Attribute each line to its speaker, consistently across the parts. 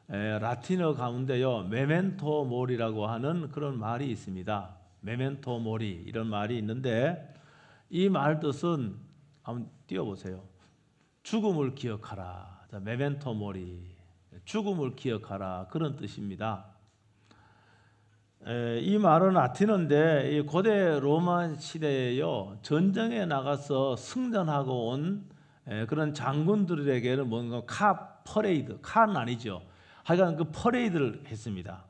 Speaker 1: 라틴어 가운데요 메멘토 모리라고 하는 그런 말이 있습니다. 메멘토 모리 이런 말이 있는데 이 말 뜻은 한번 띄워보세요. 죽음을 기억하라. 자, 메멘토 모리, 죽음을 기억하라 그런 뜻입니다. 이 말은 라틴어인데 고대 로마 시대에요 전쟁에 나가서 승전하고 온 그런 장군들에게는 뭔가 카 퍼레이드, 카는 아니죠. 하여간 그 퍼레이드를 했습니다.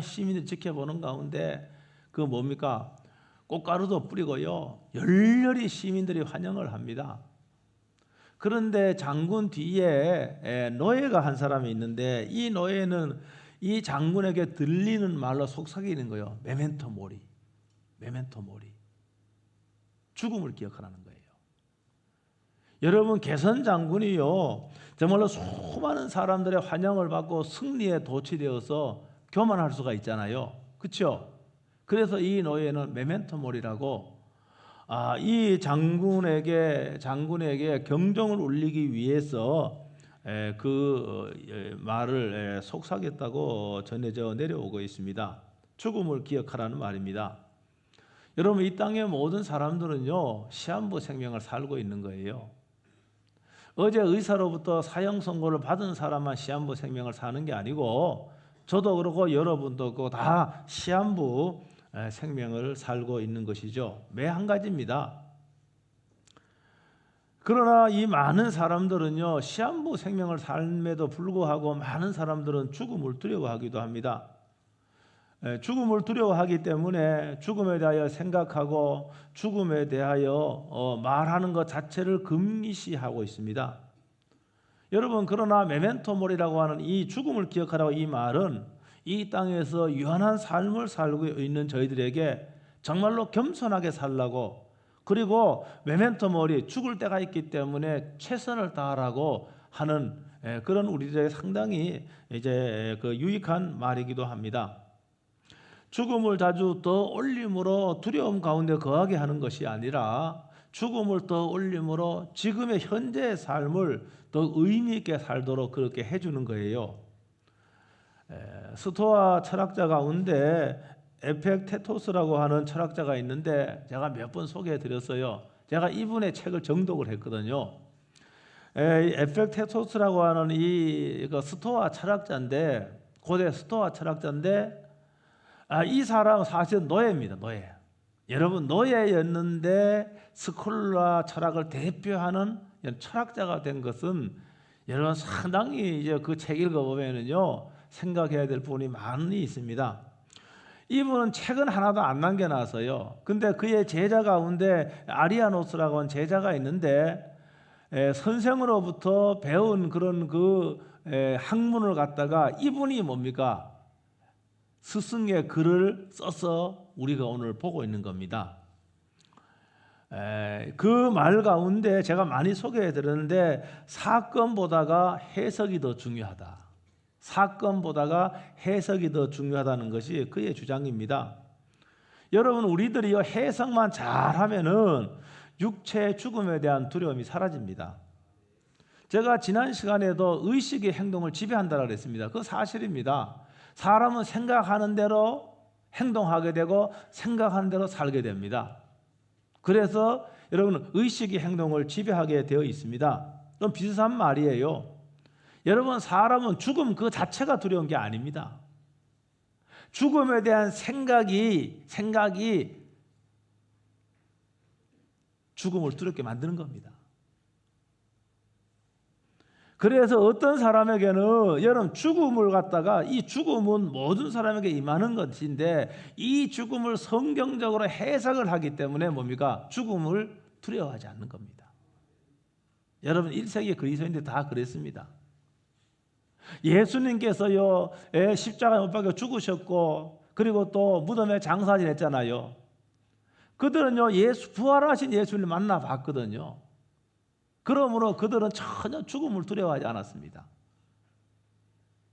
Speaker 1: 시민들 지켜보는 가운데 그 뭡니까? 꽃가루도 뿌리고요 열렬히 시민들이 환영을 합니다. 그런데 장군 뒤에 노예가 한 사람이 있는데 이 노예는 이 장군에게 들리는 말로 속삭이는 거예요. 메멘토 모리, 메멘토 모리. 죽음을 기억하라는 거예요. 여러분 개선 장군이요 정말로 수많은 사람들의 환영을 받고 승리에 도취되어서 교만할 수가 있잖아요. 그렇죠? 그래서 이 노예는 메멘토 모리라고 이 장군에게 경종을 울리기 위해서 그 말을 속삭였다고 전해져 내려오고 있습니다. 죽음을 기억하라는 말입니다. 여러분 이 땅의 모든 사람들은요 시한부 생명을 살고 있는 거예요. 어제 의사로부터 사형 선고를 받은 사람만 시한부 생명을 사는 게 아니고 저도 그렇고 여러분도 그렇고 다 시한부 생명을 살고 있는 것이죠. 매 한 가지입니다. 그러나 이 많은 사람들은요 시한부 생명을 삶에도 불구하고 많은 사람들은 죽음을 두려워하기도 합니다. 죽음을 두려워하기 때문에 죽음에 대하여 생각하고 죽음에 대하여 말하는 것 자체를 금기시하고 있습니다. 여러분 그러나 메멘토 모리라고 하는 이 죽음을 기억하라고 이 말은 이 땅에서 유한한 삶을 살고 있는 저희들에게 정말로 겸손하게 살라고 그리고 메멘토 모리 죽을 때가 있기 때문에 최선을 다하라고 하는 그런 우리들에게 상당히 이제 그 유익한 말이기도 합니다. 죽음을 자주 떠올림으로 두려움 가운데 거하게 하는 것이 아니라 죽음을 떠올림으로 지금의 현재의 삶을 더 의미 있게 살도록 그렇게 해주는 거예요. 스토아 철학자 가운데 에펙테토스라고 하는 철학자가 있는데 제가 몇 번 소개해 드렸어요. 제가 이분의 책을 정독을 했거든요. 에펙테토스라고 하는 이 스토아 철학자인데 고대 스토아 철학자인데 이 사람은 사실 노예입니다. 노예. 여러분 노예였는데 스콜라 철학을 대표하는 철학자가 된 것은 여러분 상당히 이제 그 책 읽어보면은요 생각해야 될 부분이 많이 있습니다. 이분은 책은 하나도 안 남겨놔서요. 근데 그의 제자 가운데 아리아노스라고 하는 제자가 있는데 선생으로부터 배운 그런 그 학문을 갖다가 이분이 뭡니까? 스승의 글을 써서 우리가 오늘 보고 있는 겁니다. 그 말 가운데 제가 많이 소개해 드렸는데 사건보다가 해석이 더 중요하다. 사건보다가 해석이 더 중요하다는 것이 그의 주장입니다. 여러분 우리들이 해석만 잘하면은 육체의 죽음에 대한 두려움이 사라집니다. 제가 지난 시간에도 의식의 행동을 지배한다고 그랬습니다. 그거 사실입니다. 사람은 생각하는 대로 행동하게 되고 생각하는 대로 살게 됩니다. 그래서 여러분 의식의 행동을 지배하게 되어 있습니다. 좀 비슷한 말이에요. 여러분 사람은 죽음 그 자체가 두려운 게 아닙니다. 죽음에 대한 생각이 죽음을 두렵게 만드는 겁니다. 그래서 어떤 사람에게는 여러분 죽음을 갖다가 이 죽음은 모든 사람에게 임하는 것인데 이 죽음을 성경적으로 해석을 하기 때문에 뭡니까? 죽음을 두려워하지 않는 겁니다. 여러분 1세기 그리스도인들 다 그랬습니다. 예수님께서요 십자가에 못 박혀 죽으셨고 그리고 또 무덤에 장사 지냈잖아요. 그들은요 부활하신 예수님을 만나봤거든요. 그러므로 그들은 전혀 죽음을 두려워하지 않았습니다.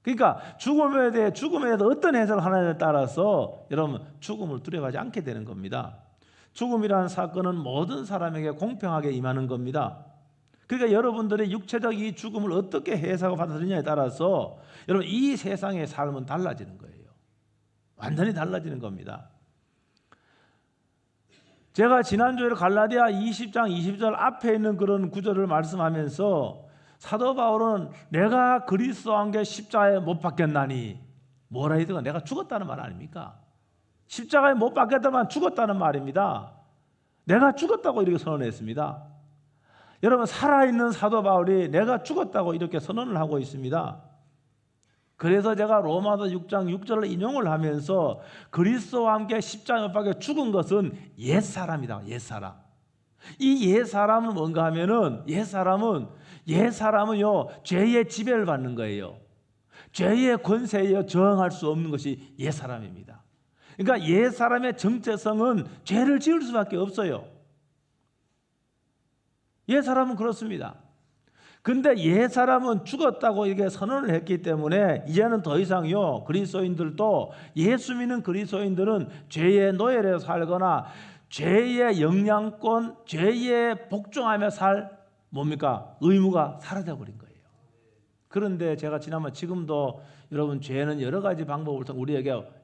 Speaker 1: 그러니까 죽음에 대해서 어떤 해석을 하느냐에 따라서 여러분 죽음을 두려워하지 않게 되는 겁니다. 죽음이라는 사건은 모든 사람에게 공평하게 임하는 겁니다. 그러니까 여러분들의 육체적 이 죽음을 어떻게 해석하고 받아들이냐에 따라서 여러분 이 세상의 삶은 달라지는 거예요. 완전히 달라지는 겁니다. 제가 지난주에 갈라디아 20장 20절 앞에 있는 그런 구절을 말씀하면서 사도 바울은 내가 그리스도와 함께 십자가에 못 박혔나니, 뭐라 해도 내가 죽었다는 말 아닙니까? 십자가에 못 박혔다만 죽었다는 말입니다. 내가 죽었다고 이렇게 선언했습니다. 여러분 살아있는 사도 바울이 내가 죽었다고 이렇게 선언을 하고 있습니다. 그래서 제가 로마서 6장 6절을 인용을 하면서 그리스도와 함께 십자가에 못 박혀 죽은 것은 옛사람이다. 옛사람. 이 옛사람은 뭔가 하면은 옛사람은요 죄의 지배를 받는 거예요. 죄의 권세에 저항할 수 없는 것이 옛사람입니다. 그러니까 옛사람의 정체성은 죄를 지을 수밖에 없어요. 옛사람은 그렇습니다. 근데 옛사람은 죽었다고 이렇게 선언을 했기 때문에 이제는 더 이상요 그리스도인들도, 예수 믿는 그리스도인들은 죄의 노예로 살거나 죄의 영향권, 죄에 복종하며 살 뭡니까? 의무가 사라져 버린 거예요. 그런데 제가 지난번 지금도 여러분 죄는 여러 가지 방법을 통해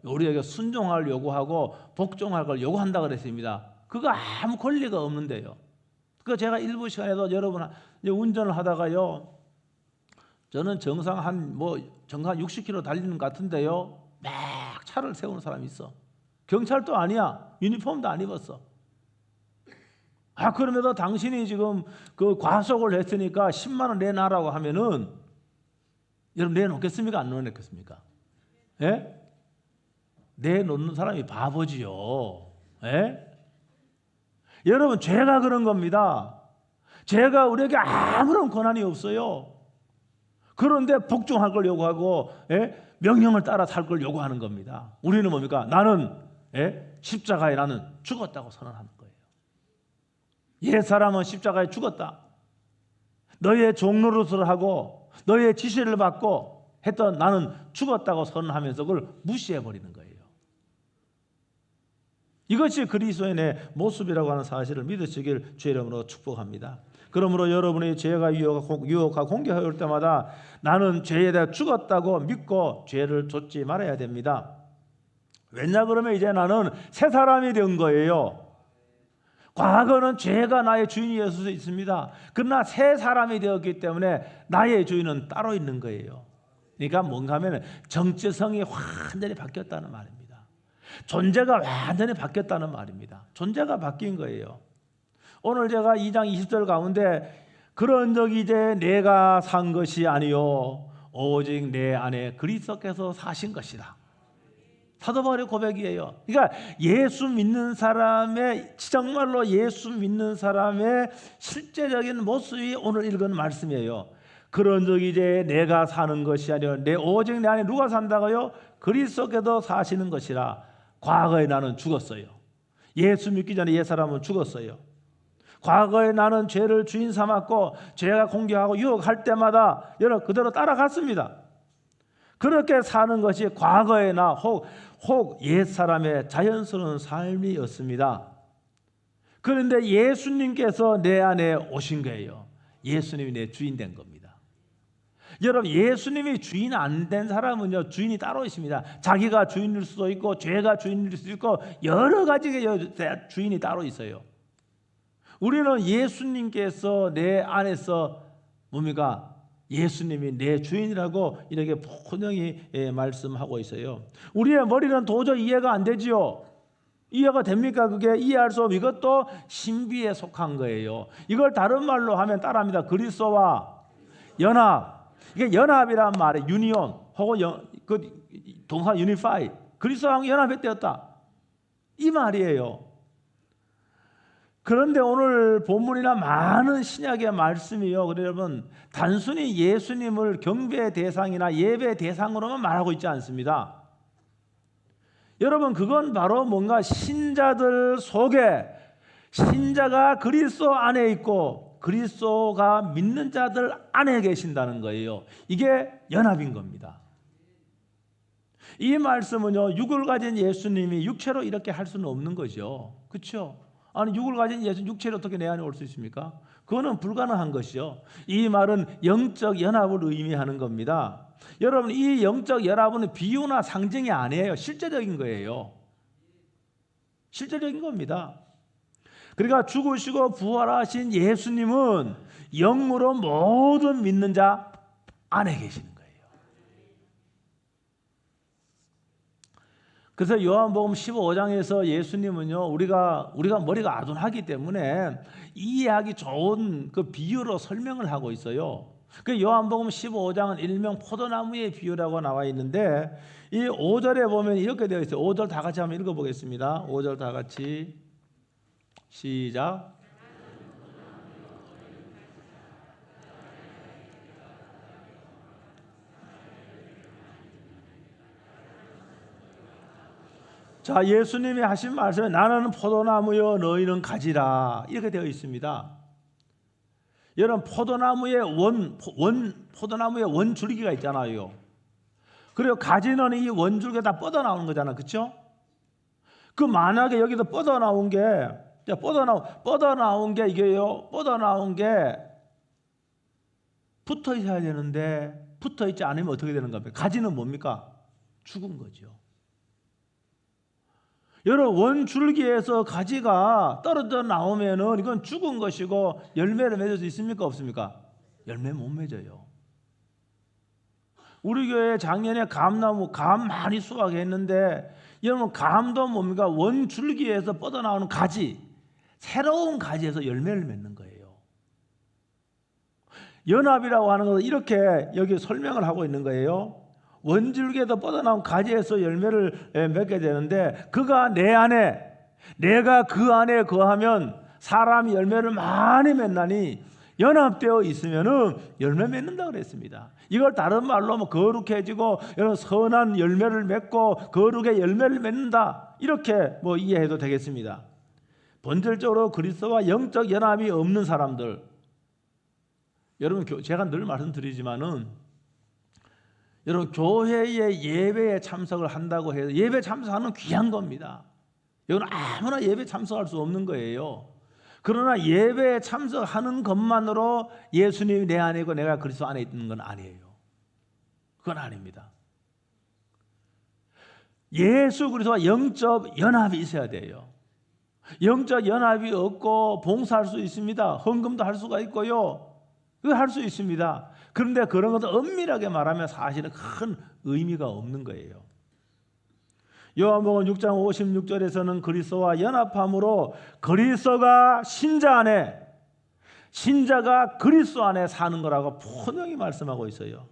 Speaker 1: 우리에게 순종할 요구하고 복종할 걸 요구한다 그랬습니다. 그거 아무 권리가 없는데요. 그 제가 일부 시간에도 여러분 이제 운전을 하다가요, 저는 정상 한 60km 달리는 것 같은데요, 막 차를 세우는 사람이 있어. 경찰도 아니야. 유니폼도 안 입었어. 그럼에도 당신이 지금 그 과속을 했으니까 10만 원 내놔라고 하면은 여러분 내놓겠습니까? 안 내놓겠습니까? 예? 내놓는 사람이 바보지요. 예? 여러분 죄가 그런 겁니다. 죄가 우리에게 아무런 권한이 없어요. 그런데 복종할 걸 요구하고 명령을 따라 살 걸 요구하는 겁니다. 우리는 뭡니까? 나는 십자가에 나는 죽었다고 선언하는 거예요. 옛사람은 십자가에 죽었다. 너의 종노릇을 하고 너의 지시를 받고 했던 나는 죽었다고 선언하면서 그걸 무시해버리는 거예요. 이것이 그리스도인의 모습이라고 하는 사실을 믿으시길 주의 이름으로 축복합니다. 그러므로 여러분의 죄가 유혹하고 공격해 올 때마다 나는 죄에 대해 죽었다고 믿고 죄를 좇지 말아야 됩니다. 왜냐 그러면 이제 나는 새 사람이 된 거예요. 과거는 죄가 나의 주인이었을 수 있습니다. 그러나 새 사람이 되었기 때문에 나의 주인은 따로 있는 거예요. 그러니까 뭔가 하면 정체성이 완전히 바뀌었다는 말입니다. 존재가 완전히 바뀌었다는 말입니다. 존재가 바뀐 거예요. 오늘 제가 2장 20절 가운데 그런 적이 이제 내가 산 것이 아니요 오직 내 안에 그리스도께서 사신 것이다. 사도 바울의 고백이에요. 그러니까 예수 믿는 사람의, 정말로 예수 믿는 사람의 실제적인 모습이 오늘 읽은 말씀이에요. 그런 적이 이제 내가 사는 것이 아니요 오직 내 안에 누가 산다고요? 그리스도께서 사시는 것이라. 과거에 나는 죽었어요. 예수 믿기 전에 옛사람은 죽었어요. 과거에 나는 죄를 주인 삼았고 죄가 공격하고 유혹할 때마다 여러분 그대로 따라갔습니다. 그렇게 사는 것이 과거의 나 혹 옛사람의 자연스러운 삶이었습니다. 그런데 예수님께서 내 안에 오신 거예요. 예수님이 내 주인 된 겁니다. 여러분 예수님이 주인 안 된 사람은요 주인이 따로 있습니다. 자기가 주인일 수도 있고 죄가 주인일 수도 있고 여러 가지의 주인이 따로 있어요. 우리는 예수님께서 내 안에서 뭡니까? 예수님이 내 주인이라고 이렇게 분명히 말씀하고 있어요. 우리의 머리는 도저히 이해가 안 되지요. 이해가 됩니까? 그게 이해할 수 없고 이것도 신비에 속한 거예요. 이걸 다른 말로 하면 따라합니다. 그리스도와 연합. 이게 연합이란 말이에요. 유니온 혹은 그 동사 유니파이. 그리스도와 연합했대었다. 이 말이에요. 그런데 오늘 본문이나 많은 신약의 말씀이요. 그래서 여러분 단순히 예수님을 경배의 대상이나 예배의 대상으로만 말하고 있지 않습니다. 여러분 그건 바로 뭔가 신자들 속에 신자가 그리스도 안에 있고 그리스도가 믿는 자들 안에 계신다는 거예요. 이게 연합인 겁니다. 이 말씀은요 육을 가진 예수님이 육체로 이렇게 할 수는 없는 거죠. 그렇죠? 아니 육을 가진 예수 육체를 어떻게 내 안에 올 수 있습니까? 그거는 불가능한 것이요. 이 말은 영적 연합을 의미하는 겁니다. 여러분 이 영적 연합은 비유나 상징이 아니에요. 실제적인 거예요. 실제적인 겁니다. 그러니까 죽으시고 부활하신 예수님은 영으로 모든 믿는 자 안에 계시는 거예요. 그래서 요한복음 15장에서 예수님은요, 우리가 머리가 아둔하기 때문에 이해하기 좋은 그 비유로 설명을 하고 있어요. 그 요한복음 15장은 일명 포도나무의 비유라고 나와 있는데 이 5절에 보면 이렇게 되어 있어요. 5절 다 같이 한번 읽어보겠습니다. 5절 다 같이 시작. 자, 예수님이 하신 말씀에 나는 포도나무여 너희는 가지라 이렇게 되어 있습니다. 여러분 포도나무의 포도나무의 원줄기가 있잖아요. 그리고 가지는 이 원줄기가 다 뻗어 나오는 거잖아, 그렇죠? 그 만약에 여기서 뻗어 나온 게 이게요, 뻗어 나온 게 붙어 있어야 되는데 붙어 있지 않으면 어떻게 되는 겁니까? 가지는 뭡니까? 죽은 거죠. 여러분 원줄기에서 가지가 떨어져 나오면은 이건 죽은 것이고 열매를 맺을 수 있습니까? 없습니까? 열매 못 맺어요. 우리 교회 작년에 감 많이 수확했는데 여러분 감도 뭡니까? 원줄기에서 뻗어나오는 가지, 새로운 가지에서 열매를 맺는 거예요. 연합이라고 하는 것은 이렇게 여기 설명을 하고 있는 거예요. 원줄기에서 뻗어나온 가지에서 열매를 맺게 되는데 그가 내 안에, 내가 그 안에 거하면 사람이 열매를 많이 맺나니 연합되어 있으면은 열매 맺는다 그랬습니다. 이걸 다른 말로 하면 거룩해지고 여러분 선한 열매를 맺고 거룩의 열매를 맺는다 이렇게 이해해도 되겠습니다. 본질적으로 그리스도와 영적 연합이 없는 사람들, 여러분 제가 늘 말씀드리지만은 여러분 교회의 예배에 참석을 한다고 해서 예배 참석하는 귀한 겁니다. 이건 아무나 예배 참석할 수 없는 거예요. 그러나 예배에 참석하는 것만으로 예수님이 내 안에 있고 내가 그리스도 안에 있는 건 아니에요. 그건 아닙니다. 예수 그리스도와 영적 연합이 있어야 돼요. 영적 연합이 없고 봉사할 수 있습니다. 헌금도 할 수가 있고요. 그거 할 수 있습니다. 그런데 그런 것도 엄밀하게 말하면 사실은 큰 의미가 없는 거예요. 요한복음 6장 56절에서는 그리스도와 연합함으로 그리스도가 신자 안에, 신자가 그리스도 안에 사는 거라고 분명히 말씀하고 있어요.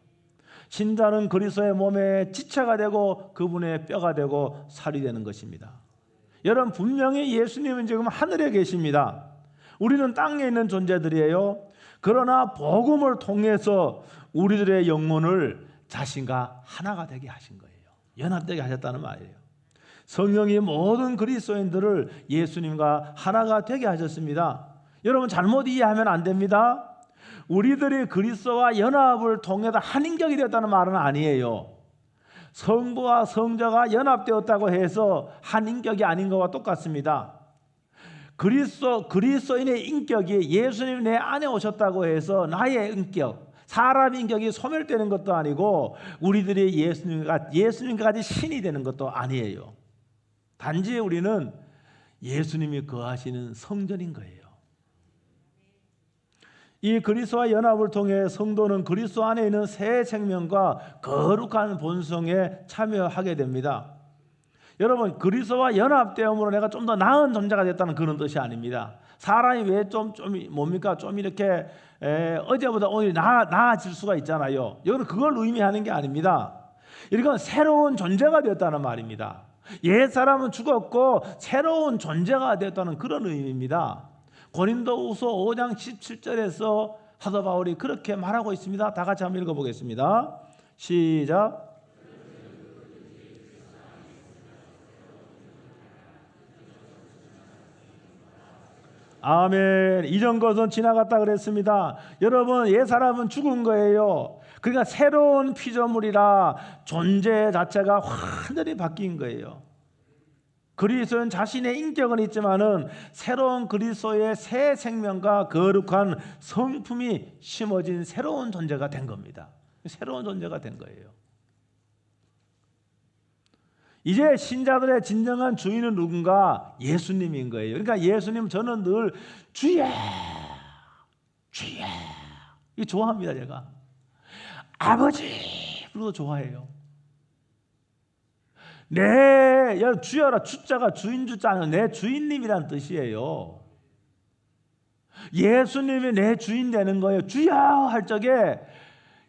Speaker 1: 신자는 그리스도의 몸에 지체가 되고 그분의 뼈가 되고 살이 되는 것입니다. 여러분 분명히 예수님은 지금 하늘에 계십니다. 우리는 땅에 있는 존재들이에요. 그러나 복음을 통해서 우리들의 영혼을 자신과 하나가 되게 하신 거예요. 연합되게 하셨다는 말이에요. 성령이 모든 그리스도인들을 예수님과 하나가 되게 하셨습니다. 여러분 잘못 이해하면 안 됩니다. 우리들이 그리스도와 연합을 통해서 한 인격이 되었다는 말은 아니에요. 성부와 성자가 연합되었다고 해서 한 인격이 아닌 것과 똑같습니다. 그리스도인의 인격이 예수님 내 안에 오셨다고 해서 나의 인격, 사람 인격이 소멸되는 것도 아니고 우리들이 예수님까지 신이 되는 것도 아니에요. 단지 우리는 예수님이 거하시는 성전인 거예요. 이 그리스도와 연합을 통해 성도는 그리스도 안에 있는 새 생명과 거룩한 본성에 참여하게 됩니다. 여러분 그리스도와 연합되음으로 내가 좀 더 나은 존재가 됐다는 그런 뜻이 아닙니다. 사람이 왜 좀 이렇게 어제보다 오늘 나아질 수가 있잖아요. 여러분 그걸 의미하는 게 아닙니다. 이건 새로운 존재가 되었다는 말입니다. 옛 사람은 죽었고 새로운 존재가 되었다는 그런 의미입니다. 고린도후서 5장 17절에서 사도 바울이 그렇게 말하고 있습니다. 다 같이 한번 읽어보겠습니다. 시작. 아멘. 이전 것은 지나갔다 그랬습니다. 여러분 옛 사람은 죽은 거예요. 그러니까 새로운 피조물이라 존재 자체가 완전히 바뀐 거예요. 그리스도는 자신의 인격은 있지만은 새로운 그리스도의 새 생명과 거룩한 성품이 심어진 새로운 존재가 된 겁니다. 새로운 존재가 된 거예요. 이제 신자들의 진정한 주인은 누군가? 예수님인 거예요. 그러니까 예수님 저는 늘 주야, 주야 이 좋아합니다. 제가 아버지 그리고 좋아해요. 내 주여라, 주자가 주인 주자는 내 주인님이란 뜻이에요. 예수님이 내 주인 되는 거예요. 주여 할 적에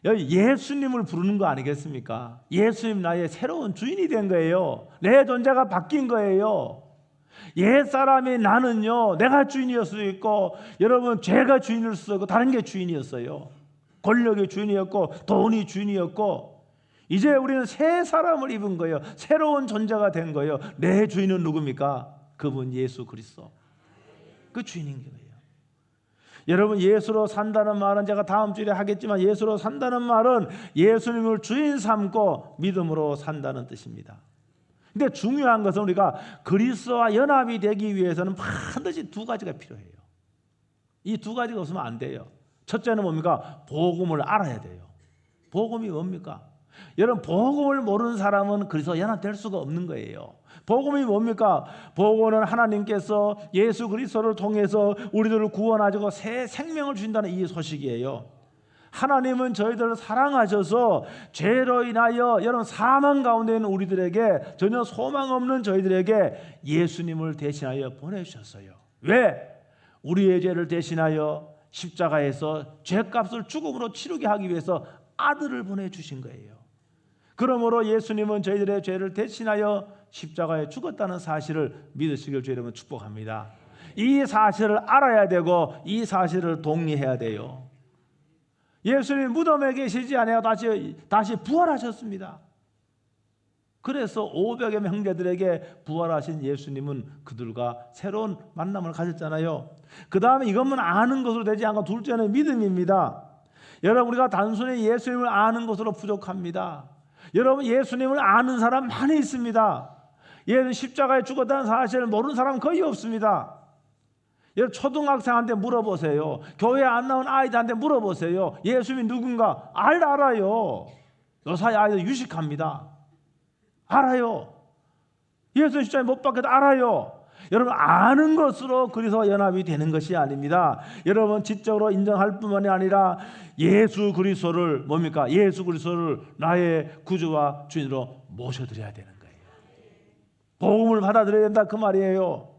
Speaker 1: 예수님을 부르는 거 아니겠습니까? 예수님 나의 새로운 주인이 된 거예요. 내 존재가 바뀐 거예요. 옛사람이 나는요, 내가 주인이었을 수도 있고, 여러분 죄가 주인일 수도 있고, 다른 게 주인이었어요. 권력의 주인이었고, 돈이 주인이었고, 이제 우리는 새 사람을 입은 거예요. 새로운 존재가 된 거예요. 내 주인은 누굽니까? 그분 예수 그리스도. 그 주인인 거예요. 여러분, 예수로 산다는 말은 제가 다음 주에 하겠지만, 예수로 산다는 말은 예수님을 주인 삼고 믿음으로 산다는 뜻입니다. 근데 중요한 것은 우리가 그리스도와 연합이 되기 위해서는 반드시 두 가지가 필요해요. 이 두 가지가 없으면 안 돼요. 첫째는 뭡니까? 복음을 알아야 돼요. 복음이 뭡니까? 여러분, 복음을 모르는 사람은 그리스도와 연합될 수가 없는 거예요. 복음이 뭡니까? 복음은 하나님께서 예수 그리스도를 통해서 우리들을 구원하시고 새 생명을 주신다는 이 소식이에요. 하나님은 저희들을 사랑하셔서 죄로 인하여 여러분 사망 가운데 있는 우리들에게, 전혀 소망 없는 저희들에게 예수님을 대신하여 보내주셨어요. 왜? 우리의 죄를 대신하여 십자가에서 죄값을 죽음으로 치르게 하기 위해서 아들을 보내주신 거예요. 그러므로 예수님은 저희들의 죄를 대신하여 십자가에 죽었다는 사실을 믿으시길 주의 이름으로 축복합니다. 이 사실을 알아야 되고 이 사실을 동의해야 돼요. 예수님 무덤에 계시지 않아요. 다시 부활하셨습니다. 그래서 500여 명 형제들에게 부활하신 예수님은 그들과 새로운 만남을 가졌잖아요. 그 다음에 이것만 아는 것으로 되지 않고 둘째는 믿음입니다. 여러분, 우리가 단순히 예수님을 아는 것으로 부족합니다. 여러분, 예수님을 아는 사람 많이 있습니다. 예수님 십자가에 죽었다는 사실을 모르는 사람은 거의 없습니다. 여러분, 초등학생한테 물어보세요. 교회 안 나온 아이들한테 물어보세요. 예수님이 누군가 알아요. 요사이 아이들 유식합니다. 알아요. 예수님 십자가에 못 박혀도 알아요. 여러분, 아는 것으로 그리스도와 연합이 되는 것이 아닙니다. 여러분, 지적으로 인정할 뿐만이 아니라 예수 그리스도를 뭡니까? 예수 그리스도를 나의 구주와 주인으로 모셔드려야 되는 거예요. 복음을 받아들여야 된다 그 말이에요.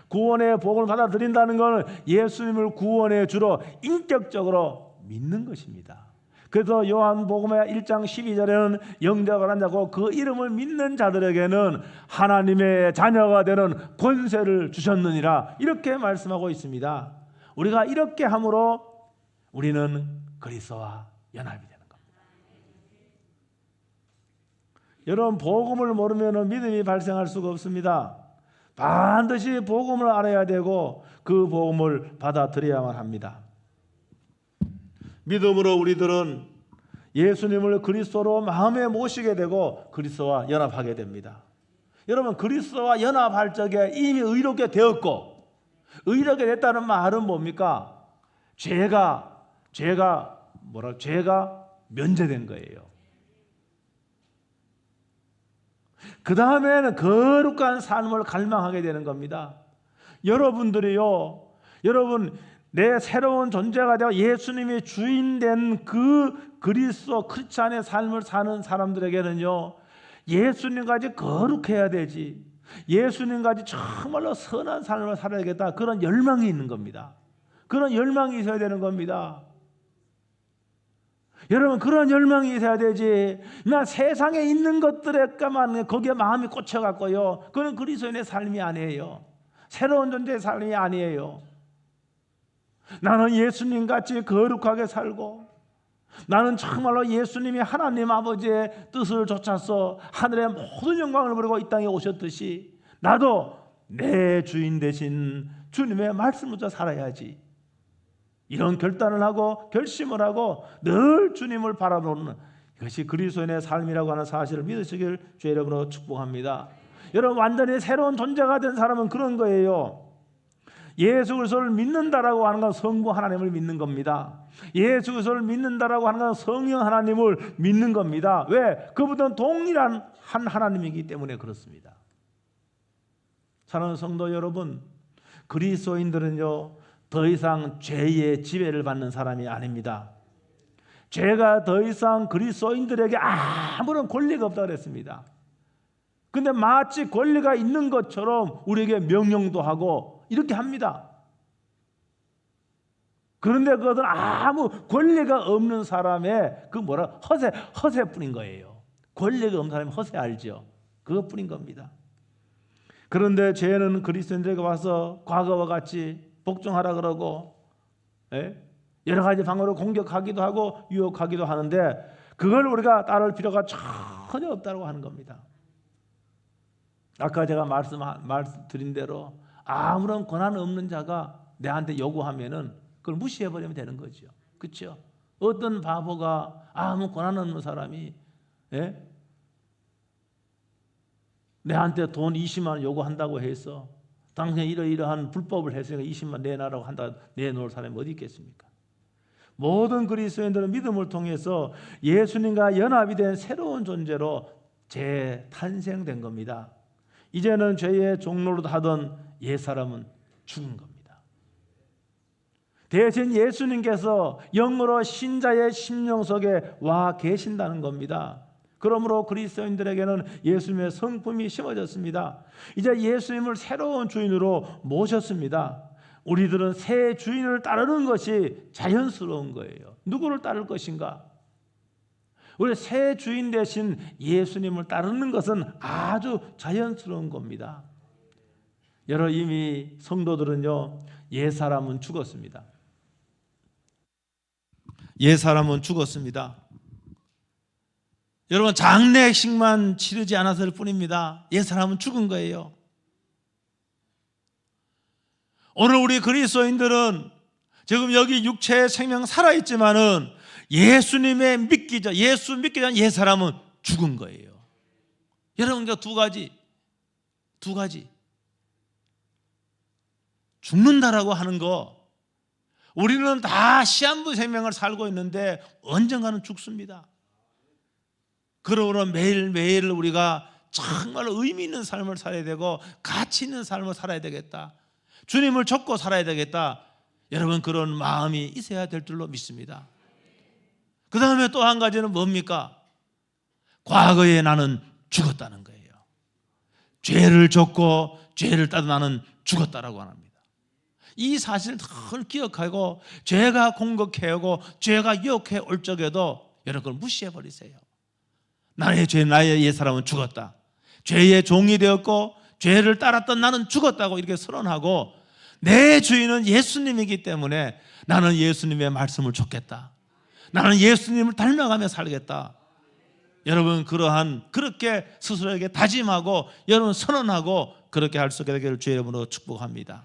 Speaker 1: 구원의 복음을 받아들인다는 것은 예수님을 구원의 주로 인격적으로 믿는 것입니다. 그래서 요한복음의 1장 12절에는 영접을 한 자고 그 이름을 믿는 자들에게는 하나님의 자녀가 되는 권세를 주셨느니라, 이렇게 말씀하고 있습니다. 우리가 이렇게 함으로 우리는 그리스도와 연합이 되는 겁니다. 여러분, 복음을 모르면 믿음이 발생할 수가 없습니다. 반드시 복음을 알아야 되고 그 복음을 받아들여야만 합니다. 믿음으로 우리들은 예수님을 그리스도로 마음에 모시게 되고 그리스도와 연합하게 됩니다. 여러분, 그리스도와 연합할 적에 이미 의롭게 되었고, 의롭게 됐다는 말은 뭡니까? 죄가 면제된 거예요. 그 다음에는 거룩한 삶을 갈망하게 되는 겁니다. 여러분들이요, 여러분 내 새로운 존재가 되어 예수님이 주인된 그 그리스도 크리스찬의 삶을 사는 사람들에게는요, 예수님까지 거룩해야 되지, 예수님까지 정말로 선한 삶을 살아야겠다, 그런 열망이 있는 겁니다. 그런 열망이 있어야 되는 겁니다. 여러분, 그런 열망이 있어야 되지, 나 세상에 있는 것들에만 거기에 마음이 꽂혀갖고요, 그건 그리스도인의 삶이 아니에요. 새로운 존재의 삶이 아니에요. 나는 예수님같이 거룩하게 살고, 나는 정말로 예수님이 하나님 아버지의 뜻을 좇아서 하늘의 모든 영광을 부리고 이 땅에 오셨듯이 나도 내 주인 되신 주님의 말씀을 붙여 살아야지, 이런 결단을 하고 결심을 하고 늘 주님을 바라보는, 이것이 그리스도인의 삶이라고 하는 사실을 믿으시길 주의 이름으로 축복합니다. 여러분, 완전히 새로운 존재가 된 사람은 그런 거예요. 예수 그리스도를 믿는다라고 하는 건 성부 하나님을 믿는 겁니다. 예수 그리스도를 믿는다라고 하는 건 성령 하나님을 믿는 겁니다. 왜? 그분은 동일한 한 하나님이기 때문에 그렇습니다. 사랑하는 성도 여러분, 그리스도인들은요, 더 이상 죄의 지배를 받는 사람이 아닙니다. 죄가 더 이상 그리스도인들에게 아무런 권리가 없다고 그랬습니다. 근데 마치 권리가 있는 것처럼 우리에게 명령도 하고 이렇게 합니다. 그런데 그것은 아무 권리가 없는 사람의 그 허세뿐인 거예요. 권리가 없는 사람이 허세 알죠? 그것뿐인 겁니다. 그런데 죄는 그리스도인들에게 와서 과거와 같이 복종하라 그러고 여러 가지 방법으로 공격하기도 하고 유혹하기도 하는데 그걸 우리가 따를 필요가 전혀 없다고 하는 겁니다. 아까 제가 말씀드린 대로 아무런 권한 없는 자가 내한테 요구하면은 그걸 무시해버리면 되는 거죠. 그렇죠? 어떤 바보가 아무 권한 없는 사람이 내한테 돈 20만 원 요구한다고 해서 당신이 이러이러한 불법을 했으니까 20만 내놔라고 한다 내놓을 사람이 어디 있겠습니까? 모든 그리스도인들은 믿음을 통해서 예수님과 연합이 된 새로운 존재로 재탄생된 겁니다. 이제는 죄의 종로로 하던 옛사람은 죽은 겁니다. 대신 예수님께서 영으로 신자의 심령 속에 와 계신다는 겁니다. 그러므로 그리스도인들에게는 예수님의 성품이 심어졌습니다. 이제 예수님을 새로운 주인으로 모셨습니다. 우리들은 새 주인을 따르는 것이 자연스러운 거예요. 누구를 따를 것인가? 우리 새 주인 대신 예수님을 따르는 것은 아주 자연스러운 겁니다. 여러분, 이미 성도들은요, 옛사람은 죽었습니다. 옛사람은 죽었습니다. 여러분, 장례식만 치르지 않았을 뿐입니다. 옛사람은 죽은 거예요. 오늘 우리 그리스도인들은 지금 여기 육체의 생명 살아있지만은 예수 믿기 전 옛사람은 죽은 거예요. 여러분, 두 가지 죽는다라고 하는 거, 우리는 다 시한부 생명을 살고 있는데 언젠가는 죽습니다. 그러므로 매일매일 우리가 정말로 의미 있는 삶을 살아야 되고 가치 있는 삶을 살아야 되겠다, 주님을 좇고 살아야 되겠다, 여러분 그런 마음이 있어야 될 줄로 믿습니다. 그 다음에 또 한 가지는 뭡니까? 과거에 나는 죽었다는 거예요. 죄를 졌고 죄를 따도 나는 죽었다라고 합니다. 이 사실을 늘 기억하고 죄가 공격해오고 죄가 유혹해 올 적에도 여러분 그걸 무시해버리세요. 나의 옛사람은 죽었다. 죄의 종이 되었고 죄를 따랐던 나는 죽었다고 이렇게 선언하고, 내 주인은 예수님이기 때문에 나는 예수님의 말씀을 좇겠다, 나는 예수님을 닮아가며 살겠다. 여러분 그렇게 스스로에게 다짐하고 여러분 선언하고 그렇게 할 수 있게 되기를 주의 이름으로 축복합니다.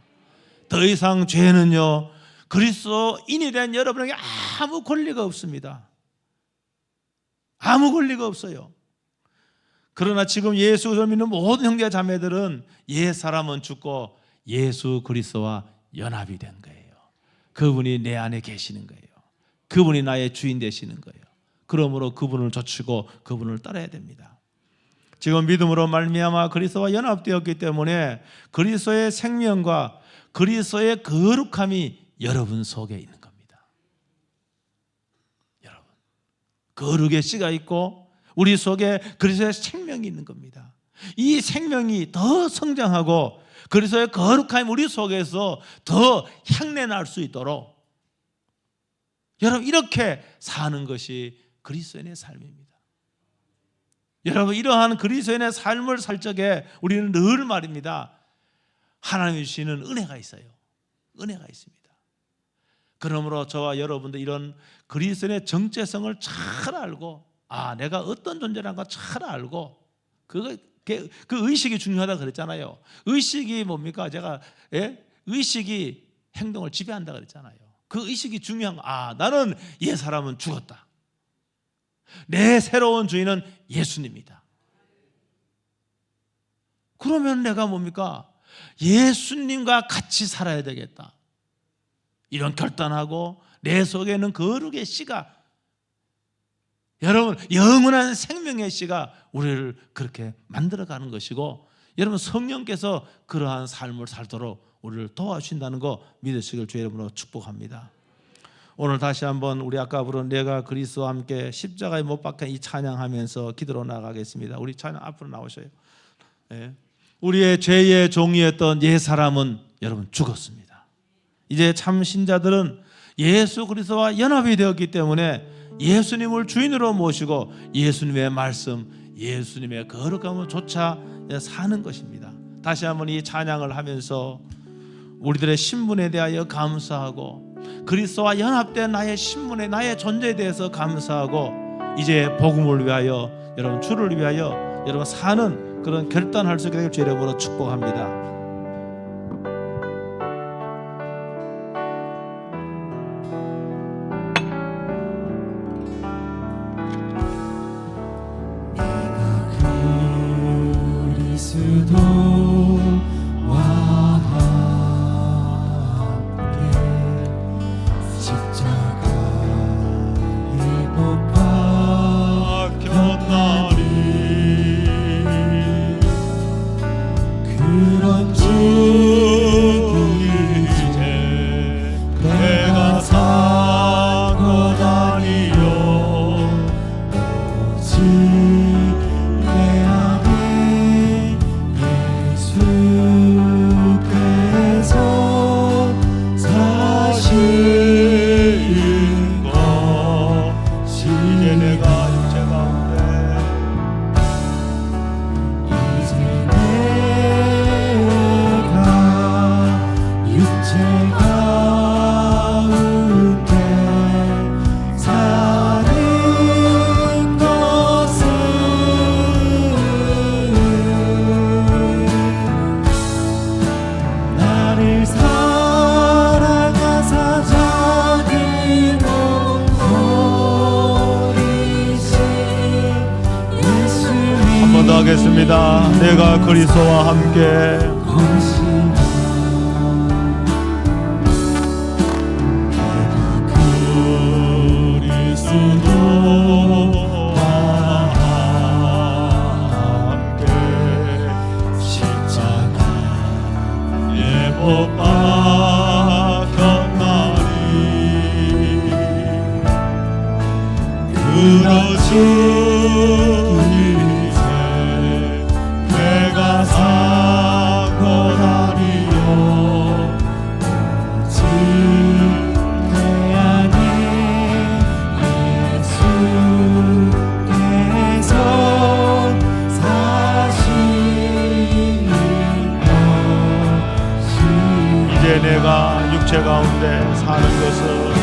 Speaker 1: 더 이상 죄는요, 그리스도인이 된 여러분에게 아무 권리가 없습니다. 아무 권리가 없어요. 그러나 지금 예수 그리스도를 믿는 모든 형제 자매들은 옛사람은 죽고 예수 그리스도와 연합이 된 거예요. 그분이 내 안에 계시는 거예요. 그분이 나의 주인 되시는 거예요. 그러므로 그분을 좇고 그분을 따라야 됩니다. 지금 믿음으로 말미암아 그리스도와 연합되었기 때문에 그리스도의 생명과 그리스도의 거룩함이 여러분 속에 있는 겁니다. 여러분, 거룩의 씨가 있고 우리 속에 그리스도의 생명이 있는 겁니다. 이 생명이 더 성장하고 그리스도의 거룩함이 우리 속에서 더 향내 날 수 있도록 여러분 이렇게 사는 것이 그리스도인의 삶입니다. 여러분, 이러한 그리스도인의 삶을 살 적에 우리는 늘 말입니다, 하나님이 주시는 은혜가 있어요. 은혜가 있습니다. 그러므로 저와 여러분도 이런 그리스도인의 정체성을 잘 알고, 내가 어떤 존재라는 걸 잘 알고, 그 의식이 중요하다고 그랬잖아요. 의식이 뭡니까? 의식이 행동을 지배한다고 그랬잖아요. 그 의식이 중요한 거. 나는 옛사람은 죽었다. 내 새로운 주인은 예수님이다. 그러면 내가 뭡니까? 예수님과 같이 살아야 되겠다. 이런 결단하고 내 속에는 거룩의 씨가, 여러분 영원한 생명의 씨가 우리를 그렇게 만들어가는 것이고, 여러분 성령께서 그러한 삶을 살도록 우리를 도와주신다는 거 믿으시길 주의 이름으로 축복합니다. 오늘 다시 한번 우리 아까 부른 내가 그리스도와 함께 십자가에 못 박힌 이 찬양하면서 기도로 나가겠습니다. 우리 찬양 앞으로 나오셔요. 네. 우리의 죄의 종이었던 옛 사람은 여러분 죽었습니다. 이제 참 신자들은 예수 그리스도와 연합이 되었기 때문에 예수님을 주인으로 모시고 예수님의 말씀, 예수님의 거룩함을 좇아 사는 것입니다. 다시 한번 이 찬양을 하면서 우리들의 신분에 대하여 감사하고, 그리스도와 연합된 나의 신분에, 나의 존재에 대해서 감사하고, 이제 복음을 위하여, 여러분 주를 위하여 여러분 사는 그런 결단할 수 있게 되길 주의 이름으로 축복합니다. 하겠습니다. 내가 그리스도와 함께 십자가에 못 박혔나니 그렇지 내가 육체 가운데 사는 것은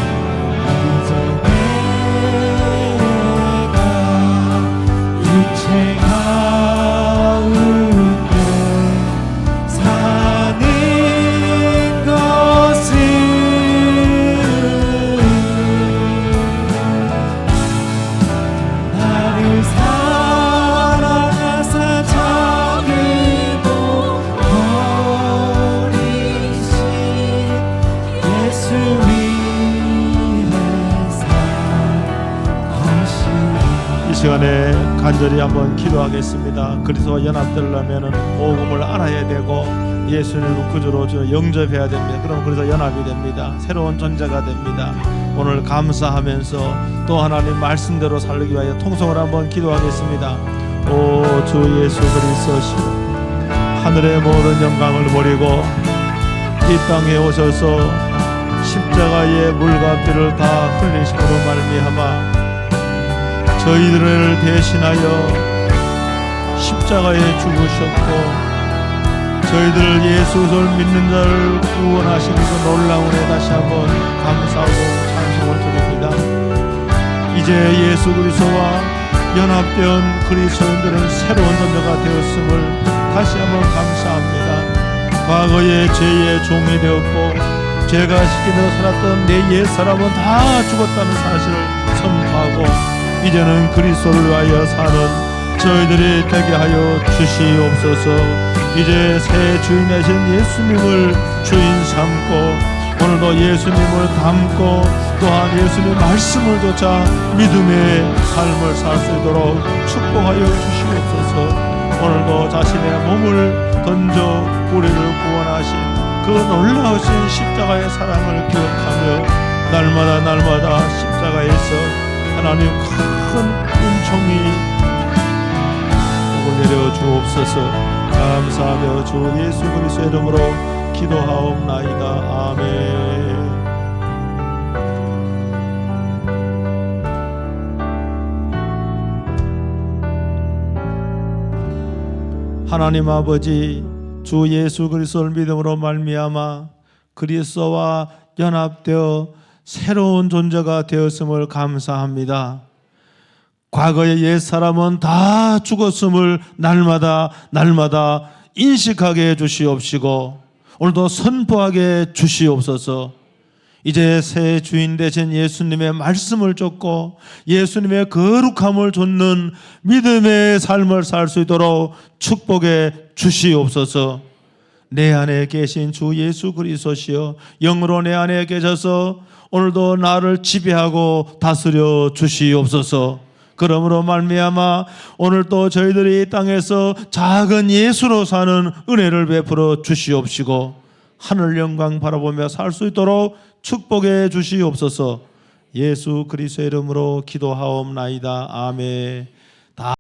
Speaker 1: 육체 가운데 사는 것은 나를 사랑하사 자기도 이 시간에 간절히 한번 기도하겠습니다. 그리스도와 연합되려면 복음을 알아야 되고 예수님을 구주로 영접해야 됩니다. 그럼 그래서 연합이 됩니다. 새로운 존재가 됩니다. 오늘 감사하면서 또 하나님 말씀대로 살기 위하여 통성을 한번 기도하겠습니다. 오 주 예수 그리스도시여, 하늘의 모든 영광을 버리고 이 땅에 오셔서 십자가의 물과 피를 다 흘리심으로 말미암아 저희들을 대신하여 십자가에 죽으셨고 저희들 예수 그리스도를 믿는 자를 구원하신 그 놀라운 은혜 다시 한번 감사하고 찬송을 드립니다. 이제 예수 그리스도와 연합된 그리스도인들은 새로운 존재가 되었음을 다시 한번 감사합니다. 과거의 죄의 종이 되었고 죄가 시키며 살았던 내 옛사람은 다 죽었다는 사실을 선포하고 이제는 그리스도를 위하여 사는 저희들이 되게 하여 주시옵소서.
Speaker 2: 이제 새 주인 되신 예수님을 주인 삼고 오늘도 예수님을 닮고 또한 예수님의 말씀을 좇아 믿음의 삶을 살 수 있도록 축복하여 주시옵소서. 오늘도 자신의 몸을 던져 우리를 구원하신 그 놀라우신 십자가의 사랑을 기억하며 날마다 십자가에서 하나님 큰 은총이 복을 내려 주옵소서. 감사하며 주 예수 그리스도의 이름으로 기도하옵나이다. 아멘. 하나님 아버지, 주 예수 그리스도를 믿음으로 말미암아 그리스도와 연합되어 새로운 존재가 되었음을 감사합니다. 과거의 옛사람은 다 죽었음을 날마다 인식하게 해주시옵시고 오늘도 선포하게 주시옵소서. 이제 새 주인 되신 예수님의 말씀을 쫓고 예수님의 거룩함을 좇는 믿음의 삶을 살 수 있도록 축복해 주시옵소서. 내 안에 계신 주 예수 그리스도시여 영으로 내 안에 계셔서 오늘도 나를 지배하고 다스려 주시옵소서. 그러므로 말미암아 오늘 또 저희들이 이 땅에서 작은 예수로 사는 은혜를 베풀어 주시옵시고 하늘 영광 바라보며 살 수 있도록 축복해 주시옵소서. 예수 그리스도의 이름으로 기도하옵나이다. 아멘.